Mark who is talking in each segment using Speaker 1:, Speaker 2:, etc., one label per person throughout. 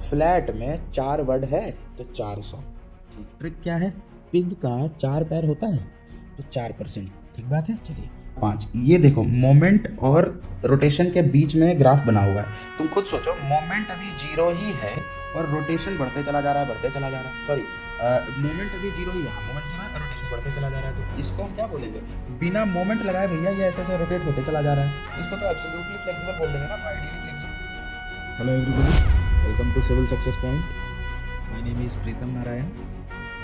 Speaker 1: Flat में 4 word है तो 400। ठीक, ट्रिक क्या है? पिग का 4 पैर होता है तो 4%। ठीक बात है। चलिए 5, ये देखो मोमेंट और रोटेशन के बीच में ग्राफ बना हुआ है। तुम खुद सोचो, मोमेंट अभी 0 ही है और रोटेशन बढ़ते चला जा रहा है, बढ़ते चला जा रहा है। सॉरी, मोमेंट अभी 0 ही है, मोमेंट 0 है, रोटेशन बढ़ते चला जा रहा है। तो इसको हम क्या बोलेंगे? बिना मोमेंट लगाए भैया ये ऐसे ऐसे रोटेट होते चला जा रहा है, इसको तो एब्सोल्युटली फ्लेक्सिबल बोल देंगे ना, ideally flexible. Hello everybody, welcome to Civil Success Point. My name is Pritam Narayan.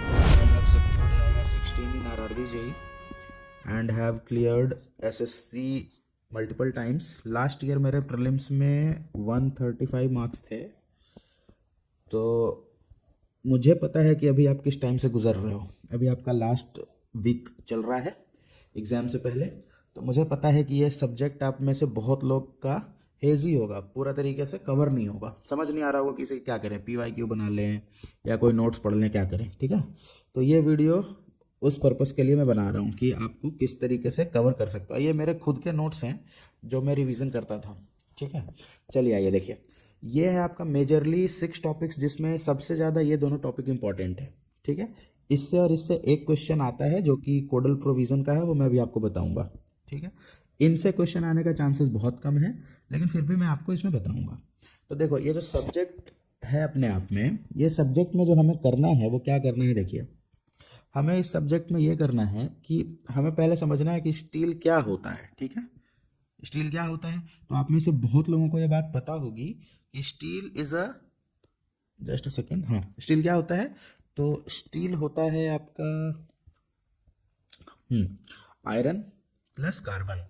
Speaker 1: I have secured IR16 in RRB JEE and have cleared SSC multiple times. Last year मेरे प्रीलिम्स में 135 मार्क्स थे। तो मुझे पता है कि अभी आप किस टाइम से गुजर रहे हो। अभी आपका लास्ट वीक चल रहा है एग्ज़ाम से पहले। तो मुझे पता है कि ये सब्जेक्ट आप में से बहुत लोग का हेजी होगा, पूरा तरीके से कवर नहीं होगा, समझ नहीं आ रहा होगा कि इसे क्या करें, PYQ बना लें या कोई नोट्स पढ़ लें, क्या करें। ठीक है, तो ये वीडियो उस पर्पस के लिए मैं बना रहा हूँ कि आपको किस तरीके से कवर कर सकता हूँ। ये मेरे खुद के नोट्स हैं जो मैं रिवीजन करता था। ठीक है, चलिए आइए देखिए, ये है आपका मेजरली 6 टॉपिक्स, जिसमें सबसे ज़्यादा ये दोनों टॉपिक इंपॉर्टेंट है। ठीक है, इससे और इससे एक क्वेश्चन आता है जो कि कोडल प्रोविज़न का है, वो मैं अभी आपको बताऊँगा। ठीक है, इनसे क्वेश्चन आने का चांसेस बहुत कम है, लेकिन फिर भी मैं आपको इसमें बताऊँगा। तो देखो, ये जो सब्जेक्ट है अपने आप में, ये सब्जेक्ट में जो हमें करना है वो क्या करना है, देखिए हमें इस सब्जेक्ट में ये करना है कि हमें पहले समझना है कि स्टील क्या होता है। ठीक है, स्टील क्या होता है? तो आप में से बहुत लोगों को ये बात पता होगी कि steel is a, just a second, हाँ, स्टील क्या होता है? तो स्टील होता है आपका आयरन प्लस कार्बन।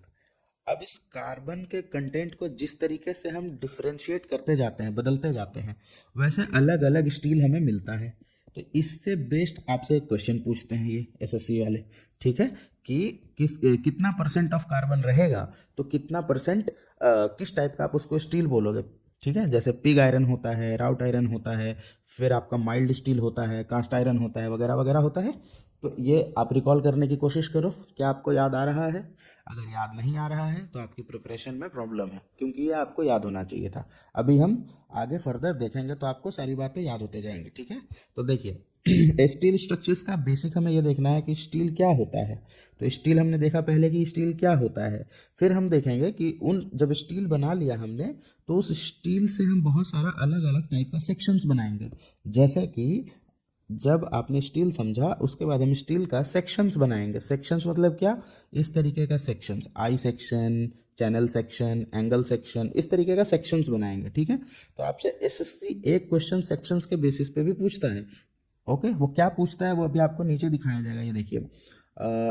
Speaker 1: अब इस कार्बन के कंटेंट को जिस तरीके से हम डिफरेंशिएट करते जाते हैं, बदलते जाते हैं, वैसे अलग अलग स्टील हमें मिलता है। तो इससे बेस्ड आपसे एक क्वेश्चन पूछते हैं ये SSC वाले। ठीक है, कि कितना परसेंट ऑफ कार्बन रहेगा तो कितना परसेंट किस टाइप का आप उसको स्टील बोलोगे। ठीक है, जैसे पिग आयरन होता है, राउट आयरन होता है, फिर आपका माइल्ड स्टील होता है, कास्ट आयरन होता है, वगैरह वगैरह होता है। तो ये आप रिकॉल करने की कोशिश करो, क्या आपको याद आ रहा है? अगर याद नहीं आ रहा है तो आपकी प्रिपरेशन में प्रॉब्लम है, क्योंकि ये आपको याद होना चाहिए था। अभी हम आगे फर्दर देखेंगे तो आपको सारी बातें याद होते जाएंगी। ठीक है, तो देखिए स्टील स्ट्रक्चर्स का बेसिक हमें ये देखना है कि स्टील क्या होता है। तो स्टील हमने देखा पहले कि स्टील क्या होता है, फिर हम देखेंगे कि जब स्टील बना लिया हमने, तो उस स्टील से हम बहुत सारा अलग अलग टाइप का सेक्शंस बनाएंगे। जैसे कि जब आपने स्टील समझा, उसके बाद हम स्टील का सेक्शंस बनाएंगे। सेक्शंस मतलब क्या? इस तरीके का sections, I section, channel section, angle section, इस तरीके का सेक्शंस बनाएंगे। ठीक है, तो आपसे SSC एक क्वेश्चन सेक्शंस के बेसिस पे भी पूछता है। ओके, वो क्या पूछता है वो अभी आपको नीचे दिखाया जाएगा। ये देखिए,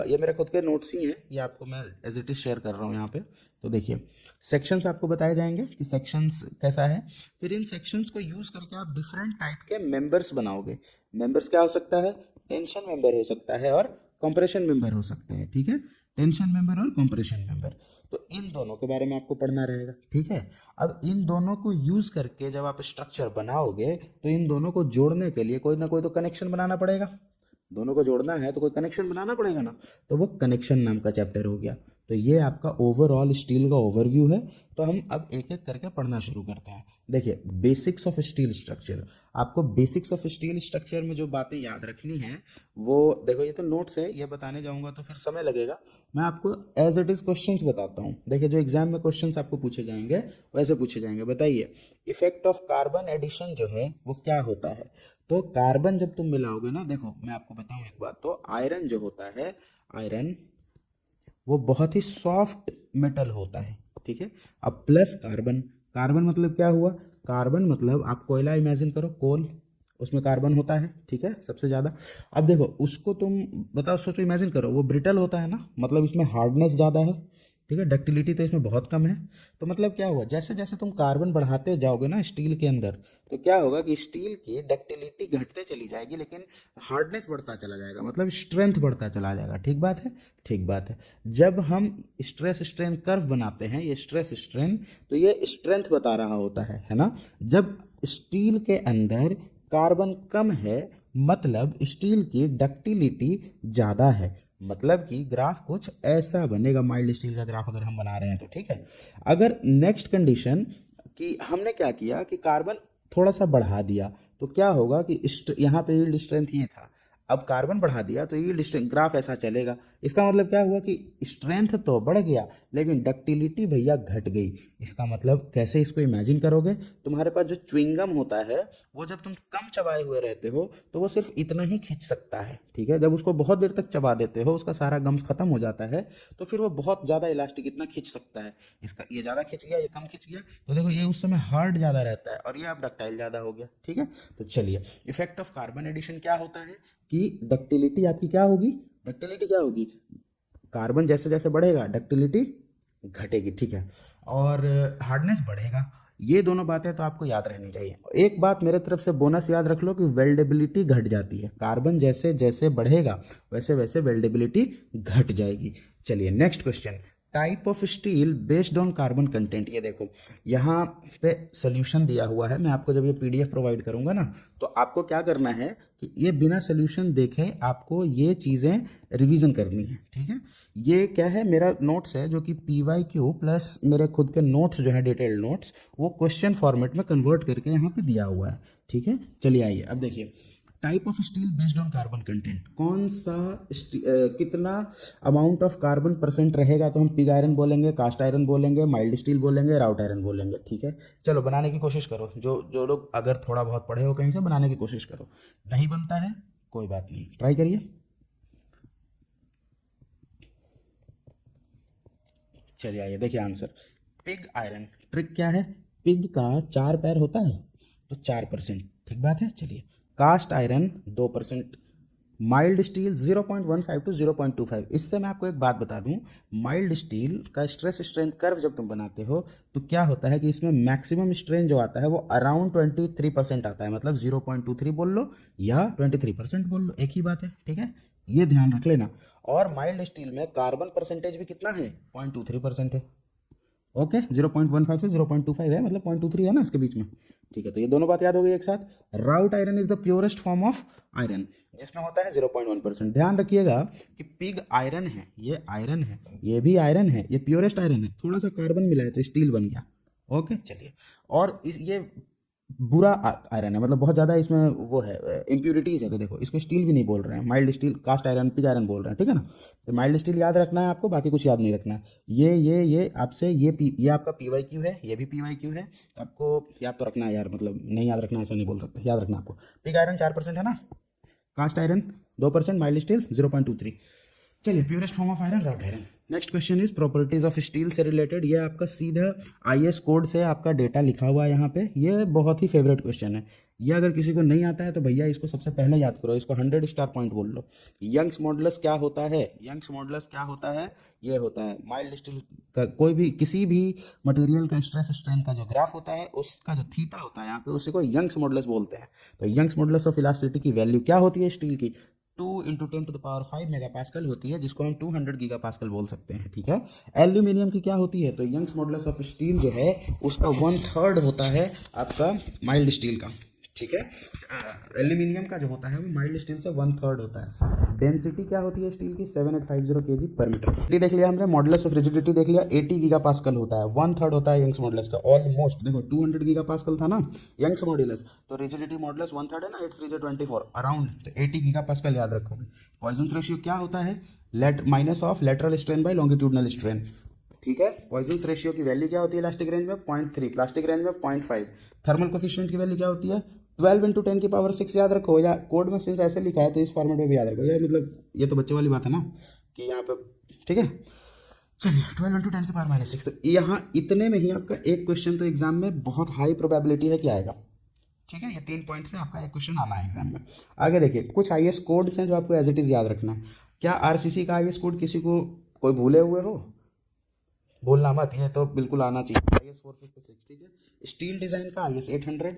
Speaker 1: ये मेरे खुद के नोट्स ही हैं, ये आपको मैं एज इट इज़ शेयर कर रहा हूँ यहाँ पे। तो देखिए, सेक्शंस आपको बताए जाएंगे कि सेक्शंस कैसा है। फिर इन सेक्शंस को यूज़ करके आप डिफरेंट टाइप के मेंबर्स बनाओगे। मेंबर्स क्या हो सकता है? टेंशन मेंबर हो सकता है और कंप्रेशन मेंबर हो सकते हैं। ठीक है, टेंशन मेंबर और कंप्रेशन मेंबर, तो इन दोनों के बारे में आपको पढ़ना रहेगा। ठीक है, अब इन दोनों को यूज़ करके जब आप स्ट्रक्चर बनाओगे, तो इन दोनों को जोड़ने के लिए कोई ना कोई तो कनेक्शन बनाना पड़ेगा। दोनों को जोड़ना है तो कोई कनेक्शन बनाना पड़ेगा ना, तो वो कनेक्शन नाम का चैप्टर हो गया। तो ये आपका ओवरऑल स्टील का ओवरव्यू है। तो हम अब एक एक करके पढ़ना शुरू करते हैं। देखिए, बेसिक्स ऑफ स्टील स्ट्रक्चर। आपको बेसिक्स ऑफ स्टील स्ट्रक्चर में जो बातें याद रखनी है वो देखो, ये तो नोट्स है, ये बताने जाऊंगा तो फिर समय लगेगा। मैं आपको एज इट इज क्वेश्चंस बताता हूँ। देखिए, जो एग्जाम में क्वेश्चंस आपको पूछे जाएंगे वैसे पूछे जाएंगे। बताइए, इफेक्ट ऑफ कार्बन एडिशन जो है वो क्या होता है? तो कार्बन जब तुम मिलाओगे ना, देखो मैं आपको बताऊं एक बात, तो आयरन जो होता है, आयरन वो बहुत ही सॉफ्ट मेटल होता है। ठीक है, अब प्लस कार्बन, कार्बन मतलब क्या हुआ? कार्बन मतलब आप कोयला इमेजिन करो, कोल, उसमें कार्बन होता है। ठीक है, सबसे ज़्यादा। अब देखो उसको तुम बताओ, सोचो, इमेजिन करो, वो ब्रिटल होता है ना, मतलब इसमें हार्डनेस ज़्यादा है। ठीक है, डक्टिलिटी तो इसमें बहुत कम है। तो मतलब क्या हुआ, जैसे जैसे तुम कार्बन बढ़ाते जाओगे ना स्टील के अंदर, तो क्या होगा कि स्टील की डक्टिलिटी घटते चली जाएगी, लेकिन हार्डनेस बढ़ता चला जाएगा, मतलब स्ट्रेंथ बढ़ता चला जाएगा। ठीक बात है, ठीक बात है। जब हम स्ट्रेस स्ट्रेन कर्व बनाते हैं, ये स्ट्रेस स्ट्रेन, तो ये स्ट्रेंथ बता रहा होता है ना। जब स्टील के अंदर कार्बन कम है, मतलब स्टील की डक्टिलिटी ज़्यादा है, मतलब कि ग्राफ कुछ ऐसा बनेगा, माइल्ड स्टील का ग्राफ अगर हम बना रहे हैं तो। ठीक है, अगर नेक्स्ट कंडीशन कि हमने क्या किया कि कार्बन थोड़ा सा बढ़ा दिया तो क्या होगा कि यहाँ पे यील्ड स्ट्रेंथ ये था, अब कार्बन बढ़ा दिया तो यील्ड स्ट्रेंथ ग्राफ ऐसा चलेगा। इसका मतलब क्या हुआ कि स्ट्रेंथ तो बढ़ गया लेकिन डक्टिलिटी भैया घट गई। इसका मतलब कैसे इसको इमेजिन करोगे, तुम्हारे पास जो च्युइंगम होता है वो जब तुम कम चबाए हुए रहते हो तो वो सिर्फ इतना ही खींच सकता है, ठीक है। जब उसको बहुत देर तक चबा देते हो उसका सारा गम्स खत्म हो जाता है तो फिर वो बहुत ज़्यादा इलास्टिक इतना खींच सकता है। इसका ये ज़्यादा खींच गया, ये कम खींच गया, तो देखो ये उस समय हार्ड ज़्यादा रहता है और ये अब डक्टाइल ज़्यादा हो गया, ठीक है। तो चलिए, इफेक्ट ऑफ कार्बन एडिशन क्या होता है कि डक्टिलिटी आपकी क्या होगी, डक्टिलिटी क्या होगी, कार्बन जैसे जैसे बढ़ेगा डक्टिलिटी घटेगी, ठीक है, और हार्डनेस बढ़ेगा। ये दोनों बातें तो आपको याद रहनी चाहिए। एक बात मेरे तरफ से बोनस याद रख लो कि वेल्डेबिलिटी घट जाती है, कार्बन जैसे जैसे बढ़ेगा वैसे वैसे वेल्डेबिलिटी घट जाएगी। चलिए next question, type of steel based on carbon content. ये देखो यहाँ पे सोल्यूशन दिया हुआ है, मैं आपको जब ये पीडीएफ प्रोवाइड करूंगा ना तो आपको क्या करना है कि ये बिना सोल्यूशन देखे आपको ये चीज़ें रिवीजन करनी है, ठीक है। ये क्या है, मेरा नोट्स है जो कि PYQ प्लस मेरे खुद के नोट्स जो है डिटेल्ड नोट्स, वो क्वेश्चन फॉर्मेट में कन्वर्ट करके यहाँ पे दिया हुआ है, ठीक है। चलिए आइए अब देखिए, type of steel based on carbon content, कौन सा कितना अमाउंट ऑफ कार्बन परसेंट रहेगा तो हम पिग आयरन बोलेंगे, कास्ट आयरन बोलेंगे, माइल्ड स्टील बोलेंगे, राउट आयरन बोलेंगे, ठीक है। चलो बनाने की कोशिश करो, जो जो लोग अगर थोड़ा बहुत पढ़े हो कहीं से बनाने की कोशिश करो, नहीं बनता है कोई बात नहीं, ट्राई करिए। चलिए आइए देखिए आंसर, पिग आयरन, ट्रिक क्या है, पिग का 4 पैर होता है तो 4%, ठीक बात है। चलिए, cast iron 2%, mild steel 0.15 to 0.25। इससे मैं आपको एक बात बता दूं, माइल्ड स्टील का स्ट्रेस स्ट्रेंथ कर्व जब तुम बनाते हो तो क्या होता है कि इसमें मैक्सिमम स्ट्रेन जो आता है वो अराउंड 23% आता है, मतलब 0.23 बोल लो या 23% बोल लो, एक ही बात है, ठीक है, ये ध्यान रख लेना। और माइल्ड स्टील में कार्बन परसेंटेज भी कितना है, 0.23% है, ओके। 0.15 से 0.25 है, मतलब 0.23 है ना इसके बीच में, ठीक है। तो ये दोनों बात याद हो गई एक साथ। Wrought iron is the purest form of iron, जिसमें होता है 0.1%। ध्यान रखिएगा कि पिग आयरन है, ये आयरन है, ये भी आयरन है, ये प्योरेस्ट आयरन है, थोड़ा सा कार्बन मिला है तो स्टील बन गया, ओके। चलिए, और इस ये बुरा आयरन है, मतलब बहुत ज़्यादा इसमें वो है इम्प्यूरिटीज़ है, तो देखो इसको स्टील भी नहीं बोल रहे हैं, mild steel, cast iron, pig iron बोल रहे हैं, ठीक है ना। तो माइल्ड स्टील याद रखना है आपको, बाकी कुछ याद नहीं रखना है। ये आपसे ये आपका PYQ है, ये भी PYQ है, तो आपको याद तो रखना है यार, मतलब नहीं याद रखना ऐसा नहीं बोल सकते, याद रखना आपको। पिग आयरन 4% है ना, कास्ट आयरन 2%, माइल्ड स्टील 0.23। चलिए, purest form of iron route iron. Next question is properties of steel से रिलेटेड, ये आपका सीधा IS कोड से आपका डेटा लिखा हुआ है यहाँ पे, ये बहुत ही फेवरेट क्वेश्चन है। ये अगर किसी को नहीं आता है तो भैया इसको सबसे पहले याद करो, इसको 100 स्टार पॉइंट बोल लो। यंग्स मॉडुलस क्या होता है, यंग्स मॉडुलस क्या होता है, ये होता है माइल्ड स्टील का कोई भी किसी भी मटेरियल का स्ट्रेस स्ट्रेन का जो ग्राफ होता है उसका जो थीटा होता है यहाँ पे उसी को यंग्स मॉडुलस बोलते हैं। तो यंग्स मॉडुलस ऑफ इलास्टिसिटी की वैल्यू क्या होती है स्टील की, 2 × 10⁵ मेगा पास्कल होती है, जिसको हम 200 गीगा पास्कल बोल सकते हैं, ठीक है। एल्यूमिनियम की क्या होती है, तो यंग्स मॉडुलस ऑफ स्टील जो है उसका 1/3 होता है आपका माइल्ड स्टील का, ठीक है। एल्यूमिनियम का जो होता है वो माइल्ड स्टील से 1/3 होता है। डेंसिटी क्या होती है स्टील की, 7850 kg पर मीटर। देख लिया हमने, मॉडुलस ऑफ रिजिडिटी देख लिया, 80 गीगा पास्कल होता है, 1/3 होता है यंग्स मॉडुलस का, ऑलमोस्ट। देखो 200 गीगा पास्कल था ना यंग्स मॉडुलस, तो रिजिडिटी मॉडुलस 1/3 है ना, 8 3 24 अराउंड, तो 80 गीगा पास्कल याद रखोगे। पॉइजन रेशियो क्या होता है, minus of lateral strain by longitudinal strain, ठीक है। पॉइजन रेशियो की वैल्यू क्या होती है इलास्टिक रेंज में, 0.3, प्लास्टिक रेंज में 0.5। थर्मल कोफिशिएंट की वैल्यू क्या होती है, 12 × 10⁶ याद रखो, या कोड में सिंस ऐसे लिखा है तो इस फॉर्मेट में भी याद रखो यार, मतलब ये तो बच्चे वाली बात है ना कि यहाँ पे, ठीक है। चलिए, 12 × 10⁻⁶, तो यहाँ इतने में ही आपका एक क्वेश्चन तो एग्जाम में बहुत हाई प्रोबेबिलिटी है कि आएगा, ठीक है। ये 3 पॉइंट से आपका एक क्वेश्चन आना है एग्जाम में। आगे देखिए, कुछ IS कोड्स हैं जो आपको एज इट इज़ याद रखना है। क्या RCC का IS कोड किसी को कोई भूले हुए हो, बोलना मत, ये तो बिल्कुल आना चाहिए। IS 456, ठीक है। स्टील डिज़ाइन का IS 800,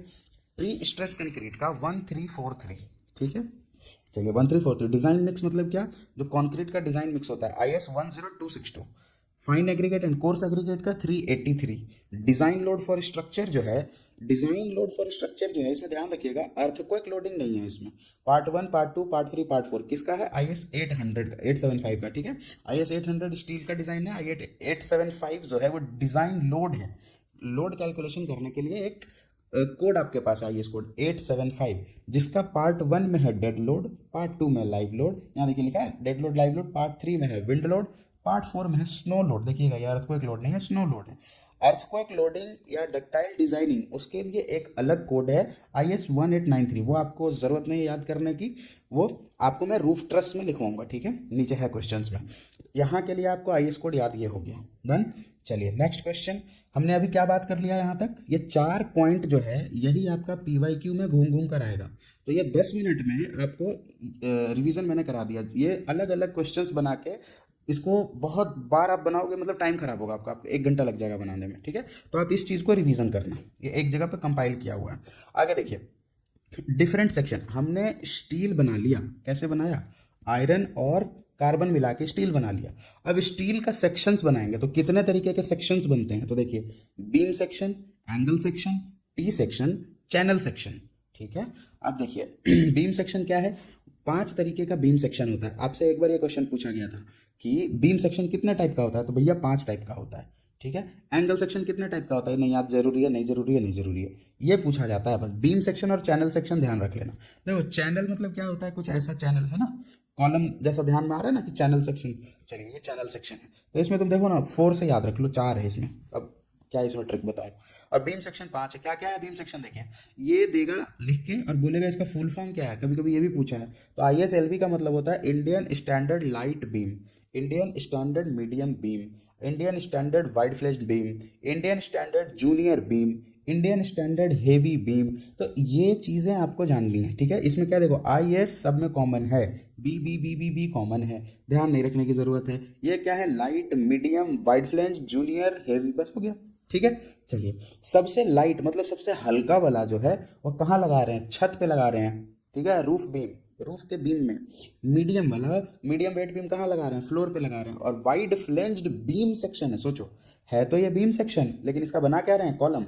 Speaker 1: प्री स्ट्रेस कंक्रीट का 1343, ठीक है। चलिए 1343, डिज़ाइन मिक्स मतलब क्या, जो कंक्रीट का डिज़ाइन मिक्स होता है, IS 10262। Fine aggregate and coarse aggregate का 383। डिज़ाइन लोड फॉर स्ट्रक्चर जो है, डिज़ाइन लोड फॉर स्ट्रक्चर जो है इसमें ध्यान रखिएगा, अर्थक्वेक लोडिंग नहीं है इसमें। पार्ट 1, पार्ट 2, पार्ट 3, पार्ट 4 किसका है, IS 800 का, 875 का, ठीक है। IS 800 स्टील का डिज़ाइन है, IS 875 जो है वो डिज़ाइन लोड है, लोड कैलकुलेशन करने के लिए एक कोड आपके पास आई एस कोड 875, जिसका पार्ट 1 में है डेड लोड, पार्ट 2 में लाइव लोड, यहाँ देखिए लिखा है dead load live load, part 3 में है विंड लोड, पार्ट 4 में है स्नो लोड। देखिएगा यार, अर्थक्वेक लोड नहीं है, स्नो लोड है। अर्थक्वेक लोडिंग या डक्टाइल डिजाइनिंग, उसके लिए एक अलग कोड है IS 1893, वो आपको ज़रूरत नहीं है याद करने की, वो आपको मैं रूफ ट्रस में लिखवाऊंगा, ठीक है, नीचे है क्वेश्चंस में। यहाँ के लिए आपको IS कोड याद ये हो गया, डन। चलिए नेक्स्ट क्वेश्चन। हमने अभी क्या बात कर लिया यहाँ तक, ये 4 पॉइंट जो है यही आपका PYQ में घूम घूम कर आएगा। तो ये 10 मिनट में आपको रिवीजन मैंने करा दिया। ये अलग अलग क्वेश्चंस बना के इसको बहुत बार आप बनाओगे, मतलब टाइम खराब होगा आपका, आपको 1 घंटा लग जाएगा बनाने में, ठीक है। तो आप इस चीज़ को रिवीजन करना, ये एक जगह पे कंपाइल किया हुआ है। आगे देखिए, डिफरेंट सेक्शन, हमने स्टील बना लिया, कैसे बनाया, आयरन और कार्बन मिला के स्टील बना लिया। अब स्टील का सेक्शंस बनाएंगे तो कितने तरीके के सेक्शंस बनते हैं, तो देखिए beam section, angle section, T section, channel section, ठीक है। अब देखिए बीम सेक्शन क्या है, 5 तरीके का बीम सेक्शन होता है। आपसे एक बार ये क्वेश्चन पूछा गया था कि बीम सेक्शन कितने टाइप का होता है, तो भैया 5 टाइप का होता है, ठीक है। एंगल सेक्शन कितने टाइप का होता है, नहीं याद जरूरी है, नहीं जरूरी है, नहीं जरूरी है, ये पूछा जाता है बस। बीम सेक्शन और चैनल सेक्शन ध्यान रख लेना। देखो चैनल मतलब क्या होता है, कुछ ऐसा चैनल है ना, कॉलम जैसा ध्यान में आ रहा है ना कि चैनल सेक्शन। चलिए ये चैनल सेक्शन है, तो इसमें तुम देखो ना 4 से याद रख लो, 4 है इसमें। अब क्या इसमें ट्रिक बताऊं। और बीम सेक्शन 5 है। क्या क्या है बीम सेक्शन, देखिए ये देगा लिख के और बोलेगा इसका फुल फॉर्म क्या है, कभी कभी ये भी पूछा है। तो ISLB का मतलब होता है Indian standard light beam, Indian standard medium beam, Indian standard wide flashed beam, Indian standard junior beam, Indian standard heavy beam. तो ये चीज़ें आपको जाननी है, ठीक है। इसमें क्या देखो IS सब में कॉमन है, बी कॉमन है, ध्यान नहीं रखने की ज़रूरत है। ये क्या है, light, medium, wide flash, junior, heavy, बस हो गया, ठीक है। चलिए सबसे लाइट मतलब सबसे हल्का वाला जो है वो कहाँ लगा रहे हैं, छत पे लगा रहे हैं, ठीक है, रूफ बीम, रूफ के बीम में। मीडियम वाला, मीडियम वेट बीम कहाँ लगा रहे हैं, फ्लोर पे लगा रहे हैं। और वाइड फ्लेंज्ड बीम सेक्शन है, सोचो है तो ये बीम सेक्शन, लेकिन इसका बना क्या रहे हैं, कॉलम।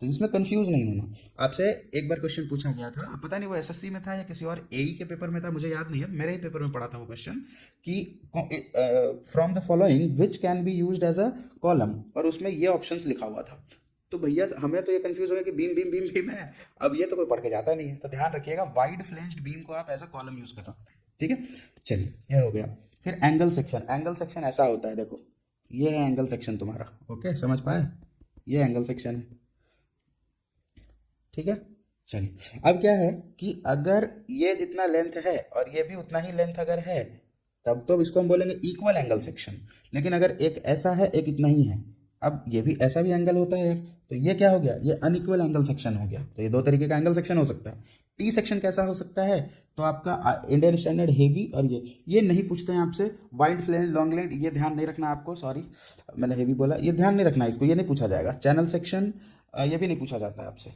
Speaker 1: तो इसमें कंफ्यूज नहीं होना। आपसे एक बार क्वेश्चन पूछा गया था, अब पता नहीं वो SSC में था या किसी और AE के पेपर में था, मुझे याद नहीं है, मेरे ही पेपर में पढ़ा था वो क्वेश्चन कि from the following which can be used as a column, और उसमें ये ऑप्शंस लिखा हुआ था। तो भैया हमें तो ये कंफ्यूज हो गया कि बीम बीम बीम बीम है, अब ये तो कोई पढ़ के जाता नहीं है। तो ध्यान रखिएगा वाइड फ्लेंज्ड बीम को आप एज अ कॉलम यूज कर सकते हैं, ठीक है। चलिए ये हो गया। फिर एंगल सेक्शन, एंगल सेक्शन ऐसा होता है, देखो ये है एंगल सेक्शन तुम्हारा, ओके समझ पाए, ये एंगल सेक्शन है, ठीक है। चलिए अब क्या है कि अगर ये जितना लेंथ है और ये भी उतना ही लेंथ अगर है, तब तो इसको हम बोलेंगे इक्वल एंगल सेक्शन। लेकिन अगर एक ऐसा है एक इतना ही है, अब ये भी ऐसा भी एंगल होता है यार, तो ये क्या हो गया, ये अनइक्वल एंगल सेक्शन हो गया। तो ये 2 तरीके का एंगल सेक्शन हो सकता है। टी सेक्शन कैसा हो सकता है, तो आपका इंडियन स्टैंडर्ड हेवी, और ये नहीं पूछते हैं आपसे वाइड फ्लैंज लॉन्ग लेंथ, ये ध्यान नहीं रखना आपको, सॉरी मैंने हेवी बोला, ये ध्यान नहीं रखना इसको, ये नहीं पूछा जाएगा। चैनल सेक्शन ये भी नहीं पूछा जाता है आपसे।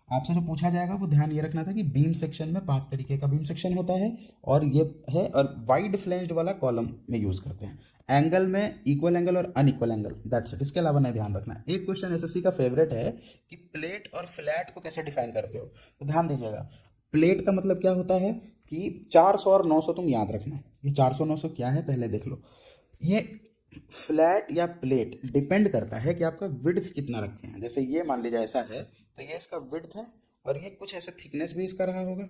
Speaker 1: आपसे जो पूछा जाएगा वो ध्यान ये रखना था कि बीम सेक्शन में 5 तरीके का बीम सेक्शन होता है, और ये है, और वाइड फ्लैंज्ड वाला कॉलम में यूज करते हैं। एंगल में इक्वल एंगल और अनइक्वल एंगल, दैट्स इट, इसके अलावा नहीं ध्यान रखना। एक क्वेश्चन SSC का फेवरेट है कि प्लेट और फ्लैट को कैसे डिफाइन करते हो, तो ध्यान दीजिएगा। प्लेट का मतलब क्या होता है कि 400 और 900 तुम याद रखना। ये 400 900 क्या है पहले देख लो। ये फ्लैट या प्लेट डिपेंड करता है कि आपका विड्थ कितना रखे हैं। जैसे ये मान लीजिए ऐसा है, तो ये इसका विड्थ है, और ये कुछ ऐसा थिकनेस भी इसका रहा होगा,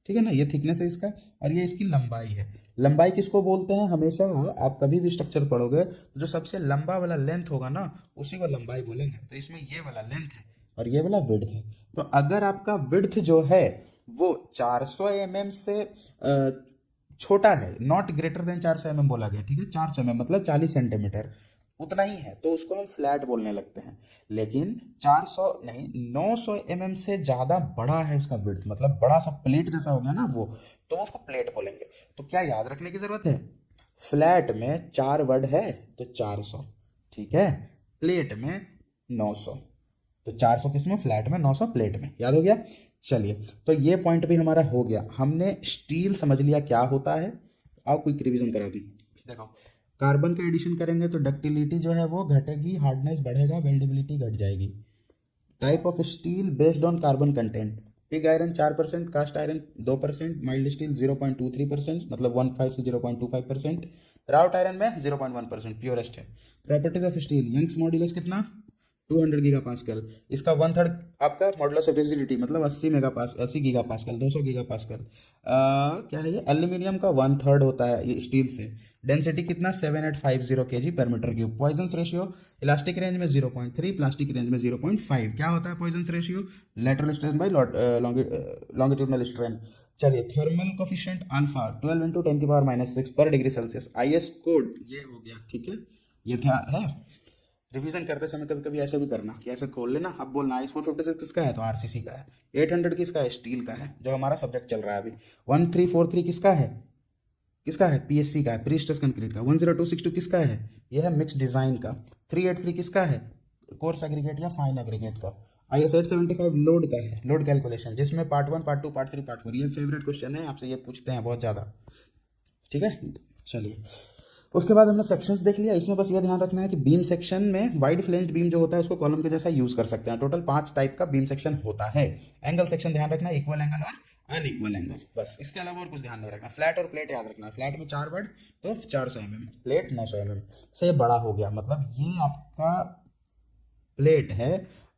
Speaker 1: ठीक है ना, ये थिकनेस है इसका, और ये इसकी लंबाई है। लंबाई किसको बोलते हैं, हमेशा आप कभी भी स्ट्रक्चर पढ़ोगे तो जो सबसे लंबा वाला लेंथ होगा ना, उसी को लंबाई बोलेंगे। तो इसमें ये वाला लेंथ है और ये वाला विड्थ है। तो अगर आपका विड्थ जो है वो 400 mm से छोटा है, नॉट ग्रेटर देन 400 mm बोला गया, ठीक है, 400 mm मतलब 40 सेंटीमीटर, उतना ही है, तो उसको हम फ्लैट बोलने लगते हैं। लेकिन 400 नहीं, 900 mm से ज़्यादा बड़ा है उसका विड्थ, मतलब बड़ा सा प्लेट जैसा हो गया ना वो, तो उसको प्लेट बोलेंगे। तो क्या याद रखने की ज़रूरत है, फ्लैट में 4 वर्ड है तो 400, ठीक है, प्लेट में 900, तो 400 किस में, फ्लैट में, 900 प्लेट में, याद हो गया। चलिए तो ये पॉइंट भी हमारा हो गया, हमने स्टील समझ लिया क्या होता है। आओ क्विक रिवीजन करा दूँ। देखो कार्बन का एडिशन करेंगे तो डक्टिलिटी जो है वो घटेगी, हार्डनेस बढ़ेगा, वेल्डेबिलिटी घट जाएगी। Type of steel based on carbon content, pig iron 4%, cast iron 2%, mild steel 0.23%, मतलब 15 से 0.25%, राउट आयरन में 0.1% प्योरेस्ट है। Properties of steel, Young's modulus कितना, 200 गीगा पास्कल। इसका वन थर्ड आपका मॉडुलस ऑफ रिजिडिटी मतलब 80 गीगा पास्कल, 200 गीगा पास्कल। क्या है ये, एल्यूमिनियम का वन थर्ड होता है ये स्टील से। डेंसिटी कितना, 7850 kg per metre cube. Poisson's ratio, elastic range में 0.3, प्लास्टिक रेंज में 0.5। क्या होता है Poisson's ratio, lateral strain by longitudinal strain. चलिए, thermal coefficient alpha 12 into 10⁻⁻6 per degree Celsius. IS code ये हो गया, ठीक है। ये ध्यान है, रिवीजन करते समय कभी कभी ऐसे भी करना कि ऐसे खोल लेना, अब बोलना IS-456 किसका है, तो RCC का है। 800 किसका है, स्टील का है, जो हमारा सब्जेक्ट चल रहा है अभी। 1343 किसका है, PSC का है, प्री स्ट्रेस कंक्रीट का। 10262 किसका है, यह है मिक्स डिजाइन का। 383 किसका है, कोर्स एग्रीगेट या फाइन एग्रीगेट का। IS 875 लोड का है, लोड कैलकुलेशन, जिसमें पार्ट 1, पार्ट 2, पार्ट 3, पार्ट 4। ये फेवरेट क्वेश्चन है, आपसे ये पूछते हैं बहुत ज़्यादा, ठीक है। चलिए, उसके बाद हमने सेक्शंस देख लिया। इसमें बस ये ध्यान रखना है कि बीम सेक्शन में वाइड फ्लेंज्ड बीम जो होता है उसको कॉलम के जैसा यूज कर सकते हैं। टोटल 5 टाइप का बीम सेक्शन होता है। एंगल सेक्शन ध्यान रखना है, इक्वल एंगल और अनइक्वल एंगल, बस इसके अलावा और कुछ ध्यान नहीं रखना। फ्लैट और प्लेट याद रखना है, फ्लैट में 4 वर्ड तो 400 mm, प्लेट 900 mm से बड़ा हो गया, मतलब ये आपका प्लेट है,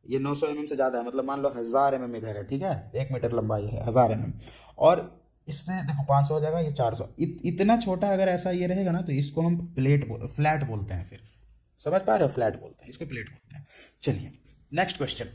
Speaker 1: ये 900 mm से ज़्यादा है, मतलब मान लो 1000 mm इधर है, ठीक है, 1 मीटर लंबाई है, 1000 mm। और इससे देखो 500 हो जाएगा, ये 400। इतना छोटा अगर ऐसा ये रहेगा ना, तो इसको हम फ्लैट बोलते हैं। फिर समझ पा रहे हो, फ्लैट बोलते हैं इसको, प्लेट बोलते हैं। चलिए, next question.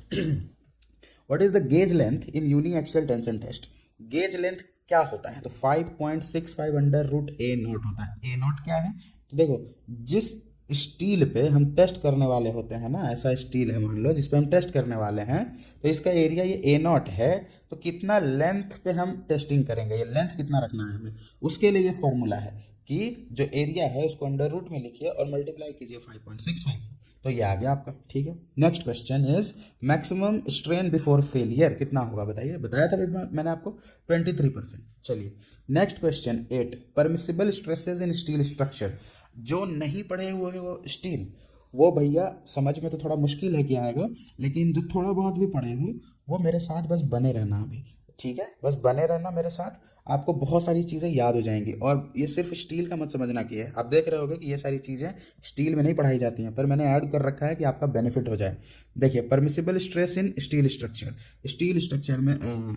Speaker 1: What is the gauge length in uniaxial tension test. Gauge length क्या होता है, तो 5.65 अंडर रूट ए नॉट होता है। ए नॉट क्या है, तो देखो जिस स्टील पे हम टेस्ट करने वाले होते हैं ना, ऐसा स्टील है मान लो जिस पे हम टेस्ट करने वाले हैं, तो इसका एरिया ये ए नॉट है, तो कितना लेंथ पे हम टेस्टिंग करेंगे, ये लेंथ कितना रखना है हमें, उसके लिए ये फॉर्मूला है कि जो एरिया है उसको अंडर रूट में लिखिए और मल्टीप्लाई कीजिए 5.65, तो ये आ गया आपका, ठीक है। Next question is maximum strain before failure कितना होगा, बताइए। बताया था मैंने आपको 23%। चलिए, नेक्स्ट क्वेश्चन 8, परमिसिबल स्ट्रेसेस इन स्टील स्ट्रक्चर। जो नहीं पढ़े हुए हो स्टील, वो भैया समझ में तो थोड़ा मुश्किल है कि आएगा, लेकिन जो थोड़ा बहुत भी पढ़े हो वो मेरे साथ बस बने रहना अभी, ठीक है, बस बने रहना मेरे साथ, आपको बहुत सारी चीज़ें याद हो जाएंगी। और ये सिर्फ स्टील का मत समझना कि है, आप देख रहे होगे कि ये सारी चीज़ें स्टील में नहीं पढ़ाई जाती हैं, पर मैंने ऐड कर रखा है कि आपका बेनिफिट हो जाए। देखिए, permissible stress in steel structure, steel structure में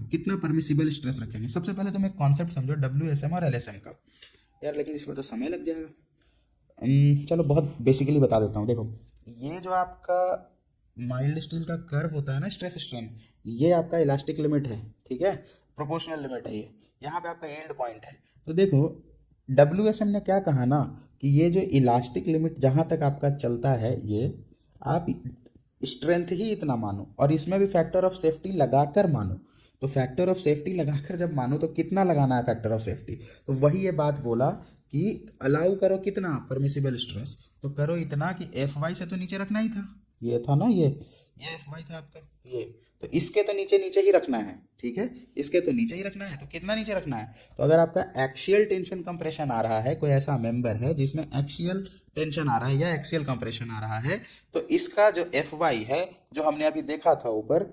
Speaker 1: कितना परमिसिबल स्ट्रेस रखेंगे। सबसे पहले तुम एक कॉन्सेप्ट समझो, WSM और LSM का। यार लेकिन इसमें तो समय लग जाएगा। चलो बहुत बेसिकली बता देता हूँ। देखो, ये जो आपका माइल्ड स्टील का कर्व होता है ना, स्ट्रेस स्ट्रेन, ये आपका इलास्टिक लिमिट है, ठीक है, प्रोपोर्शनल लिमिट है ये, यहाँ पे आपका एंड पॉइंट है। तो देखो, WSM ने क्या कहा ना कि ये जो इलास्टिक लिमिट जहाँ तक आपका चलता है, ये आप स्ट्रेंथ ही इतना मानो, और इसमें भी फैक्टर ऑफ सेफ्टी लगाकर मानो। तो फैक्टर ऑफ सेफ्टी लगाकर जब मानो तो कितना लगाना है फैक्टर ऑफ सेफ्टी, तो वही ये बात बोला कि अलाउ करो कितना परमिसिबल स्ट्रेस, तो करो इतना कि FY से तो नीचे रखना ही था, ये था ना, ये FY था आपका, ये तो इसके तो नीचे नीचे ही रखना है, ठीक है, इसके तो नीचे ही रखना है। तो कितना नीचे रखना है, तो अगर आपका एक्सियल टेंशन कंप्रेशन आ रहा है, कोई ऐसा मेंबर है जिसमें एक्सियल टेंशन आ रहा है या एक्सियल कंप्रेशन आ रहा है, तो इसका जो FY है, जो हमने अभी देखा था ऊपर,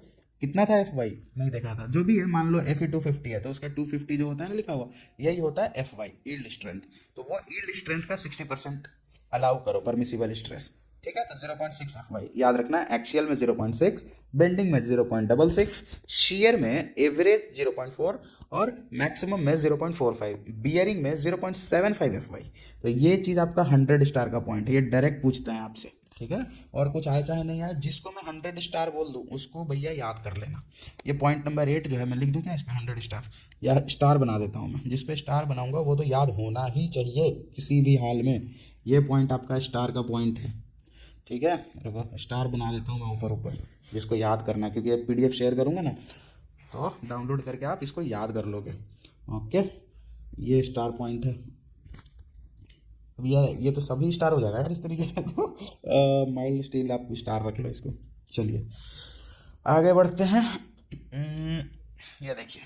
Speaker 1: कितना था FY, नहीं देखा था, जो भी है, मान लो FE 250 है, तो उसका 250 जो होता है ना लिखा हुआ, यही होता है FY, यील्ड स्ट्रेंथ। तो वो यील्ड स्ट्रेंथ का 60% अलाउ करो परमिसिबल स्ट्रेस, ठीक है। तो 0.6 FY याद रखना है, एक्सियल में 0.6, बेंडिंग में 0.66, शियर में एवरेज 0.4 और मैक्सिमम में 0.45, बियरिंग में 0.75 FY। तो ये चीज़ आपका 100 स्टार का पॉइंट है, ये डायरेक्ट पूछते हैं आपसे, ठीक है। और कुछ आए चाहे नहीं आए, जिसको मैं 100 स्टार बोल दूं उसको भैया याद कर लेना। ये पॉइंट नंबर 8 जो है, मैं लिख दूं क्या इस पर 100 स्टार, या स्टार बना देता हूँ मैं, जिस पे स्टार बनाऊंगा वो तो याद होना ही चाहिए किसी भी हाल में। ये पॉइंट आपका स्टार का पॉइंट है, ठीक है, रुको स्टार बना देता हूँ मैं ऊपर ऊपर, जिसको याद करना है, क्योंकि ये PDF शेयर करूँगा ना, तो डाउनलोड करके आप इसको याद कर लोगे। ओके, ये स्टार पॉइंट है। अब यार ये तो सभी स्टार हो जाएगा यार इस तरीके से, तो माइल्ड स्टील आप स्टार रख लो इसको। चलिए आगे बढ़ते हैं। ये देखिए,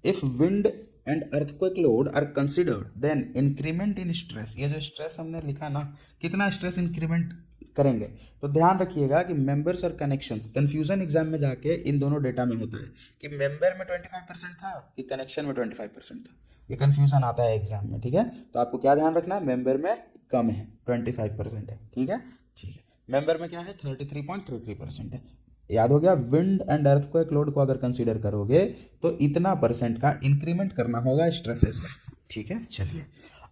Speaker 1: if wind and earthquake load are considered then increment in stress, ये जो स्ट्रेस हमने लिखा ना, कितना स्ट्रेस इंक्रीमेंट करेंगे, तो ध्यान रखिएगा कि मेंबर्स और कनेक्शंस, कंफ्यूजन एग्जाम में जाके इन दोनों डेटा में होता है कि मेंबर में 25% था कि कनेक्शन में 25% था, ये कंफ्यूजन आता है एग्जाम में, ठीक है। तो आपको क्या ध्यान रखना है, मेंबर में कम है, 25% है, ठीक है, ठीक है। मेंबर में क्या है 33.33% है। याद हो गया। विंड एंड अर्थक्वेक लोड को अगर कंसीडर करोगे तो इतना परसेंट का इंक्रीमेंट करना होगा स्ट्रेसेस में। ठीक है, चलिए।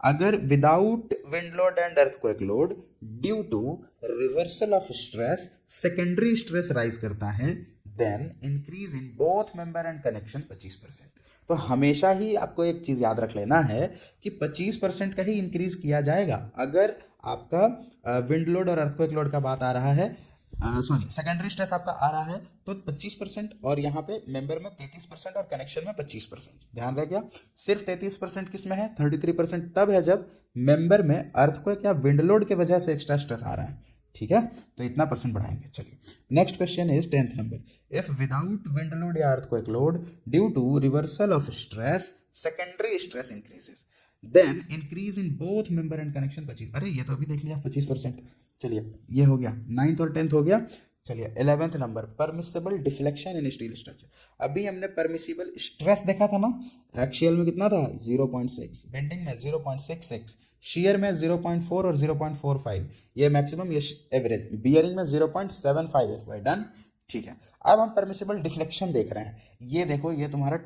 Speaker 1: अगर without wind load and earthquake load due to reversal of stress secondary stress rise करता है, then increase in both member and connection 25%। तो हमेशा ही आपको एक चीज याद रख लेना है कि 25% का ही इंक्रीज किया जाएगा। अगर आपका विंड लोड और अर्थक्वेक लोड का बात आ रहा है, सॉरी सेकेंडरी स्ट्रेस आपका आ रहा है तो 25%, और यहाँ पे मेंबर में 33% और कनेक्शन में 25%। ध्यान रह गया। सिर्फ 33% किस में है, 33% तब है जब मेंबर में अर्थक्वेक या विंड लोड के वजह से एक्स्ट्रा स्ट्रेस आ रहा है। ठीक है, तो इतना परसेंट बढ़ाएंगे। चलिए, next question is 10th number. If without wind load या earthquake load due to reversal of stress secondary stress increases, then increase in both member and connection 25। अरे ये तो अभी देख लिया 25%। चलिए, ये हो गया 9th और 10th हो गया। चलिए 11th number, permissible deflection in steel structure. अभी हमने परमिसिबल स्ट्रेस देखा था ना, एक्सियल में कितना था 0.6, बेंडिंग में 0.66, शेयर में 0.4 और 0.45, ये मैक्सिमम ये एवरेज, बियरिंग में 0.75 FY डन। ठीक है, अब हम परमिसिबल डिफ्लेक्शन देख रहे हैं। ये देखो, ये तुम्हारा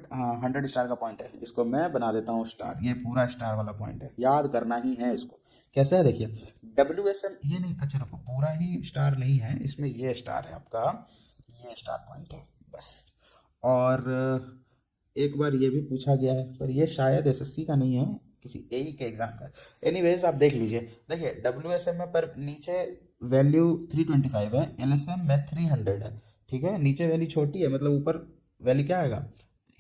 Speaker 1: 100 स्टार का पॉइंट है, इसको मैं बना देता हूँ स्टार, ये पूरा स्टार वाला पॉइंट है, याद करना ही है इसको। कैसे है देखिए, WSM ये नहीं, अच्छा रखो, पूरा ही स्टार नहीं है इसमें, ये स्टार है आपका, ये स्टार पॉइंट है बस। और एक बार ये भी पूछा गया है, पर ये शायद SSC का नहीं है, किसी AE के एग्जाम का। एनीवेज आप देख लीजिए। देखिए WSM में पर नीचे वैल्यू 325 है, LSM में 300 है। ठीक है, नीचे वैल्यू छोटी है, मतलब ऊपर वैल्यू क्या आएगा,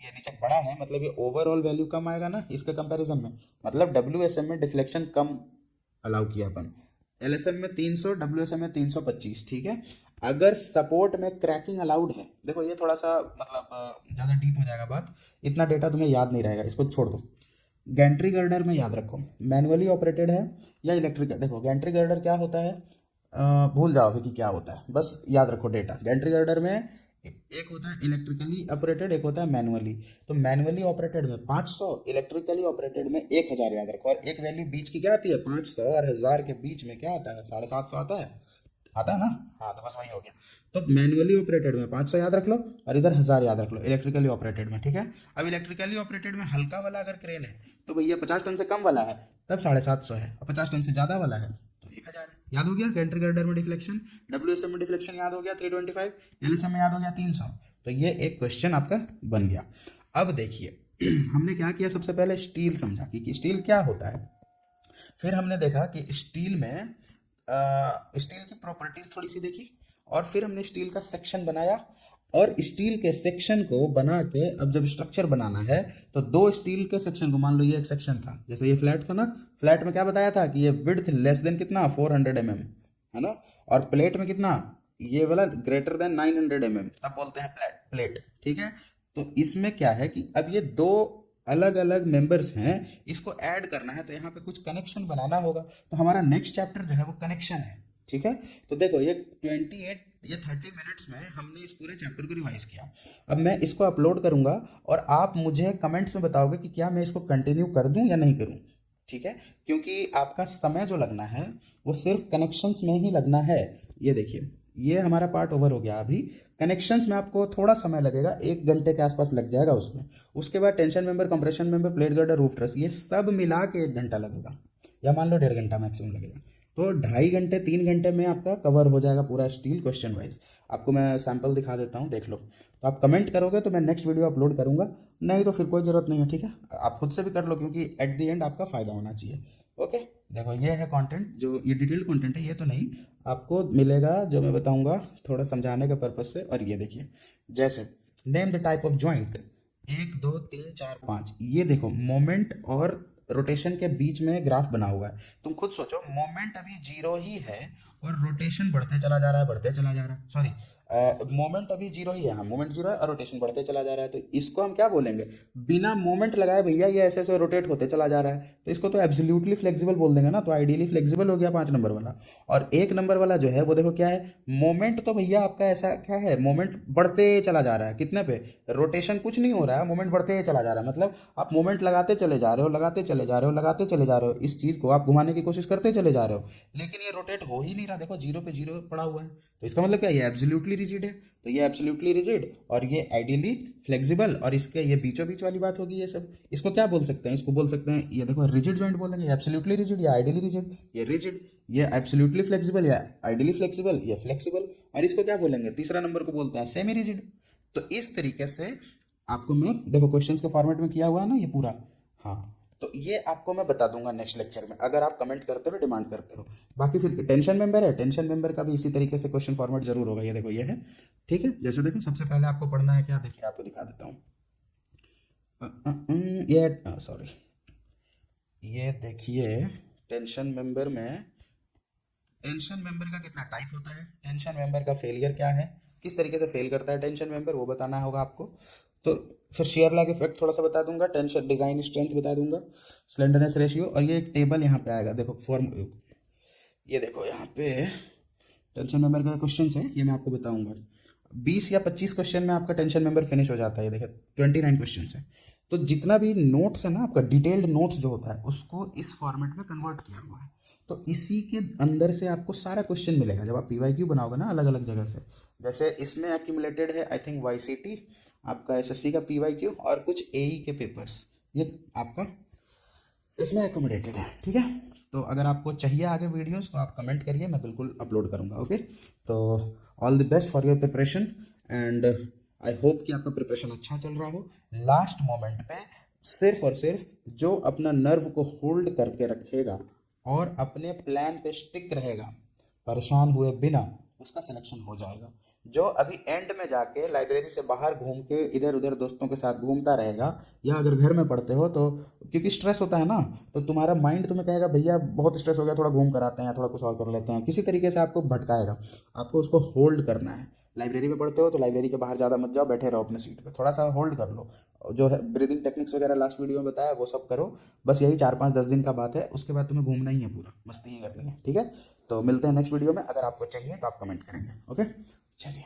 Speaker 1: ये नीचे बड़ा है, मतलब ये ओवरऑल वैल्यू कम आएगा ना इसके कंपैरिजन में, मतलब WSM में डिफ्लेक्शन कम अलाउ किया अपन। LSM में 300, WSM में 325। ठीक है, अगर सपोर्ट में क्रैकिंग अलाउड है, देखो ये थोड़ा सा मतलब ज़्यादा डीप हो जाएगा बात, इतना डेटा तुम्हें याद नहीं रहेगा, इसको छोड़ दो। गैंट्री गर्डर में याद रखो, मैनुअली ऑपरेटेड है या इलेक्ट्रिकल। देखो गैंट्री गर्डर क्या होता है, भूल जाओगे कि क्या होता है, बस याद रखो डेटा। गैंट्री गर्डर में एक होता है इलेक्ट्रिकली ऑपरेटेड, एक होता है मैनुअली। तो मैनुअली ऑपरेटेड में 500, इलेक्ट्रिकली ऑपरेटेड में 1000 याद रखो। और एक वैल्यू बीच की क्या आती है, 500 और 1000 के बीच में क्या आता है, 750 आता है, आता है ना। हाँ, तो बस वही हो गया। तो मैनुअली ऑपरेटेड में 500 याद रख लो, और इधर 1000 याद रख लो इलेक्ट्रिकली ऑपरेटेड में। ठीक है, अब इलेक्ट्रिकली ऑपरेटेड में हल्का वाला अगर क्रेन है तो भैया 50 टन से कम वाला है तब 750 है, और 50 टन से ज़्यादा वाला है तो 1000 है। याद हो गया गैंट्री गर्डर में डिफ्लेक्शन, WSM में डिफ्लेक्शन याद हो गया 325, LSM में याद हो गया 300। तो ये एक क्वेश्चन आपका बन गया। अब देखिए हमने क्या किया, सबसे पहले स्टील समझा कि स्टील क्या होता है, फिर हमने देखा कि स्टील में स्टील की प्रॉपर्टीज थोड़ी सी देखी, और फिर हमने स्टील का सेक्शन बनाया, और स्टील के सेक्शन को बना के अब जब स्ट्रक्चर बनाना है तो दो स्टील के सेक्शन को, मान लो ये एक सेक्शन था, जैसे ये फ्लैट था ना, फ्लैट में क्या बताया था कि ये विड्थ लेस देन कितना 400 mm है ना, और प्लेट में कितना, ये वाला ग्रेटर देन 900 mm, तब बोलते हैं प्लेट। ठीक है, तो इसमें क्या है कि अब ये दो अलग अलग मेंबर्स हैं, इसको ऐड करना है तो यहाँ पे कुछ कनेक्शन बनाना होगा। तो हमारा नेक्स्ट चैप्टर जो है वो कनेक्शन है। ठीक है, तो देखो ये 30 मिनट्स में हमने इस पूरे चैप्टर को रिवाइज किया। अब मैं इसको अपलोड करूंगा और आप मुझे कमेंट्स में बताओगे कि क्या मैं इसको कंटिन्यू कर दूं या नहीं करूं। ठीक है, क्योंकि आपका समय जो लगना है वो सिर्फ कनेक्शंस में ही लगना है। ये देखिए, ये हमारा पार्ट ओवर हो गया। अभी कनेक्शंस में आपको थोड़ा समय लगेगा, 1 घंटे के आसपास लग जाएगा उसमें। उसके बाद tension member, compression member, plate girder, roof truss, ये सब मिला के 1 घंटा लगेगा, या मान लो 1.5 घंटा मैक्सिमम लगेगा। तो 2.5 घंटे 3 घंटे में आपका कवर हो जाएगा पूरा स्टील क्वेश्चन वाइज। आपको मैं सैंपल दिखा देता हूँ, देख लो। तो आप कमेंट करोगे तो मैं नेक्स्ट वीडियो अपलोड करूँगा, नहीं तो फिर कोई ज़रूरत नहीं है। ठीक है, आप खुद से भी कर लो, क्योंकि एट द एंड आपका फ़ायदा होना चाहिए। ओके, देखो ये है कंटेंट, जो ये डिटेल कंटेंट है, ये तो नहीं आपको मिलेगा जो मैं बताऊंगा थोड़ा समझाने के पर्पज से। और ये देखिए, जैसे name the type of joint, 1 2 3 4 5, ये देखो मोमेंट और रोटेशन के बीच में ग्राफ बना हुआ है। तुम खुद सोचो, मोमेंट अभी 0 ही है और रोटेशन बढ़ते चला जा रहा है, बढ़ते चला जा रहा है, सॉरी मोमेंट अभी 0 ही है, हाँ मोमेंट 0 है और रोटेशन बढ़ते चला जा रहा है। तो इसको हम क्या बोलेंगे, बिना मोमेंट लगाए भैया ये ऐसे ऐसे रोटेट होते चला जा रहा है, तो इसको तो एब्सोल्युटली फ्लेक्सिबल बोल देंगे ना। तो आइडियली फ्लेक्सिबल हो गया 5 नंबर वाला। और 1 नंबर वाला जो है वो देखो क्या है, मोमेंट तो भैया आपका ऐसा क्या है, मोमेंट बढ़ते चला जा रहा है, कितने पे, रोटेशन कुछ नहीं हो रहा है, मोमेंट बढ़ते चला जा रहा है। मतलब आप मोमेंट लगाते चले जा रहे हो, लगाते चले जा रहे हो, लगाते चले जा रहे हो, इस चीज़ को आप घुमाने की कोशिश करते चले जा रहे हो, लेकिन ये रोटेट हो ही नहीं रहा, देखो जीरो पे जीरो पड़ा हुआ है, तो इसका मतलब क्या, ये एब्सोल्युटली रिजिड है। तो ये एब्सोल्युटली रिजिड और ये आइडियली फ्लेक्सिबल, और इसके ये बीचों बीच वाली बात होगी ये सब। इसको क्या बोल सकते हैं, इसको बोल सकते हैं, ये देखो रिजिड जॉइंट बोलेंगे, एब्सोल्युटली रिजिड या आइडियली रिजिड, ये रिजिड, ये एब्सोल्युटली फ्लेक्सिबल या आइडियली फ्लेक्सिबल, ये फ्लेक्सिबल। और इसको क्या बोलेंगे, तीसरा नंबर को बोलते हैं सेमी रिजिड। तो इस तरीके से आपको मैं देखो क्वेश्चंस के फॉर्मेट में किया हुआ है ना ये पूरा। हाँ, तो ये आपको मैं बता दूंगा नेक्स्ट लेक्चर में, अगर आप कमेंट करते हो, डिमांड करते हो। बाकी फिर टेंशन मेंबर है, टेंशन मेंबर का भी इसी तरीके से क्वेश्चन फॉर्मेट जरूर होगा। ये देखो ये है, ठीक है। जैसे देखो सबसे पहले आपको पढ़ना है क्या, देखिए आपको दिखा देता हूँ। ये सॉरी, ये देखिए टेंशन मेंबर में, टेंशन मेंबर का कितना टाइप होता है, टेंशन मेंबर का फेलियर क्या है, किस तरीके से फेल करता है टेंशन मेंबर, वो बताना होगा आपको। तो फिर शेयर लैग इफेक्ट थोड़ा सा बता दूंगा, टेंशन डिजाइन स्ट्रेंथ बता दूंगा, स्लेंडरनेस रेशियो, और ये एक टेबल यहाँ पे आएगा, देखो फॉर्म, ये देखो यहाँ पे टेंशन मेंबर का क्वेश्चन है, ये मैं आपको बताऊंगा। 20 या 25 क्वेश्चन में आपका टेंशन मेंबर फिनिश हो जाता है। ये देखिए 29 क्वेश्चन है। तो जितना भी नोट्स है ना आपका, डिटेल्ड नोट्स जो होता है, उसको इस फॉर्मेट में कन्वर्ट किया हुआ है। तो इसी के अंदर से आपको सारा क्वेश्चन मिलेगा जब आप पीवाईक्यू बनाओगे ना अलग अलग जगह से। जैसे इसमें एक्यूमुलेटेड है आई थिंक वाईसीटी, आपका एसएससी का पीवाईक्यू और कुछ एई के पेपर्स, ये आपका इसमें एकोमोडेटेड है, ठीक है। तो अगर आपको चाहिए आगे वीडियोस तो आप कमेंट करिए, मैं बिल्कुल अपलोड करूँगा। ओके, तो all the best for your preparation, and I hope कि आपका प्रिपरेशन अच्छा चल रहा हो। लास्ट मोमेंट पे सिर्फ और सिर्फ जो अपना नर्व को होल्ड करके रखेगा और अपने प्लान पे स्टिक रहेगा परेशान हुए बिना, उसका सिलेक्शन हो जाएगा। जो अभी एंड में जाके लाइब्रेरी से बाहर घूम के इधर उधर दोस्तों के साथ घूमता रहेगा, या अगर घर में पढ़ते हो तो, क्योंकि स्ट्रेस होता है ना, तो तुम्हारा माइंड तुम्हें कहेगा भैया बहुत स्ट्रेस हो गया, थोड़ा घूम कर आते हैं, थोड़ा कुछ और कर लेते हैं, किसी तरीके से आपको भटकाएगा। आपको उसको होल्ड करना है। लाइब्रेरी में पढ़ते हो तो लाइब्रेरी के बाहर ज़्यादा मत जाओ, बैठे रहो अपने सीट पे, थोड़ा सा होल्ड कर लो। जो है ब्रीदिंग टेक्निक्स वगैरह लास्ट वीडियो में बताया वो सब करो। बस यही 4-5-10 दिन का बात है, उसके बाद तुम्हें घूमना ही है, पूरा मस्ती ही करनी है, ठीक है। तो मिलते हैं नेक्स्ट वीडियो में, अगर आपको चाहिए तो आप कमेंट करेंगे। ओके, चलिए।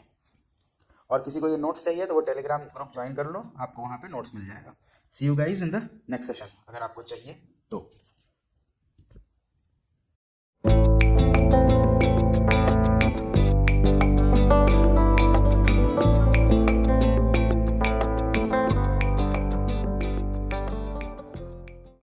Speaker 1: और किसी को ये नोट्स चाहिए तो वो टेलीग्राम ग्रुप ज्वाइन कर लो, आपको वहाँ पे नोट्स मिल जाएगा। See you guys in the next session, अगर आपको चाहिए तो।